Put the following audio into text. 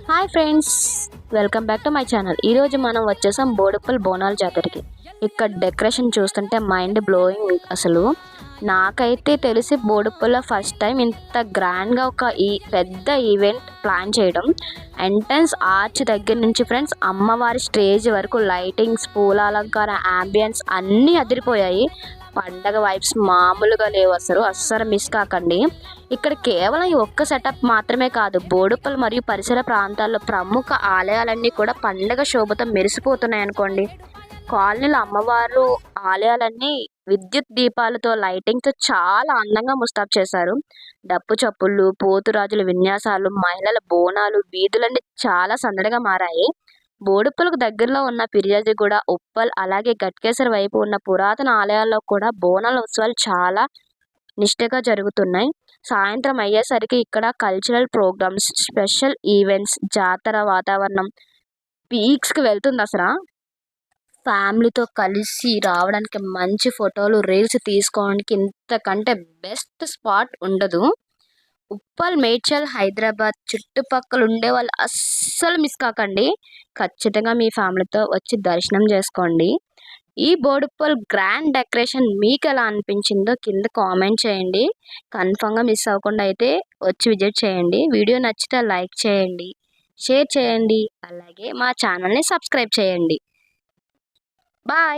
Hi friends, welcome back to my channel. ఈరోజు మనం వచ్చేసాం బోడుప్పల్ బోనాల జాతరకి. ఇక్కడ డెకరేషన్ చూస్తుంటే మైండ్ బ్లోయింగ్. అసలు నాకైతే తెలిసి బోడుప్పల్లో ఫస్ట్ టైం ఇంత గ్రాండ్గా ఒక పెద్ద ఈవెంట్ ప్లాన్ చేయడం. ఎంట్రన్స్ ఆర్చ్ దగ్గర నుంచి ఫ్రెండ్స్ అమ్మవారి స్టేజ్ వరకు లైటింగ్స్, పూల అలంకార, యాంబియన్స్ అన్నీ అదిరిపోయాయి. పండగ వైబ్స్ మామూలుగా లేవు. అస్సలు మిస్ కాకండి. ఇక్కడ కేవలం ఈ ఒక్క సెటప్ మాత్రమే కాదు, బోడుప్పల్ మరియు పరిసర ప్రాంతాల్లో ప్రముఖ ఆలయాలన్నీ కూడా పండగ శోభతో మెరిసిపోతున్నాయి అనుకోండి. కాలనీలో అమ్మవారు ఆలయాలన్నీ విద్యుత్ దీపాలతో, లైటింగ్తో చాలా అందంగా ముస్తాబు చేశారు. డప్పు చప్పుళ్ళు, పోతురాజుల విన్యాసాలు, మహిళల బోనాలు, వీధులన్నీ చాలా సందడిగా మారాయి. బోడుప్పలకు దగ్గరలో ఉన్న ఫిర్యాదిగూడ, ఉప్పల్, అలాగే గట్కేసర్ వైపు ఉన్న పురాతన ఆలయాల్లో కూడా బోనాల ఉత్సవాలు చాలా నిష్ఠగా జరుగుతున్నాయి. సాయంత్రం అయ్యేసరికి ఇక్కడ కల్చరల్ ప్రోగ్రామ్స్, స్పెషల్ ఈవెంట్స్, జాతర వాతావరణం పీక్స్కి వెళ్తుంది. ఫ్యామిలీతో కలిసి రావడానికి, మంచి ఫోటోలు, రీల్స్ తీసుకోవడానికి ఇంతకంటే బెస్ట్ స్పాట్ ఉండదు. ఉప్పల్, మేడ్చల్, హైదరాబాద్ చుట్టుపక్కల ఉండే వాళ్ళు అస్సలు మిస్ కాకండి. ఖచ్చితంగా మీ ఫ్యామిలీతో వచ్చి దర్శనం చేసుకోండి. ఈ బోడుప్పల్ గ్రాండ్ డెకరేషన్ మీకు ఎలా అనిపించిందో కింద కామెంట్ చేయండి. కన్ఫామ్గా మిస్ అవ్వకుండా అయితే వచ్చి విజిట్ చేయండి. వీడియో నచ్చితే లైక్ చేయండి, షేర్ చేయండి, అలాగే మా ఛానల్ని సబ్స్క్రైబ్ చేయండి. బాయ్.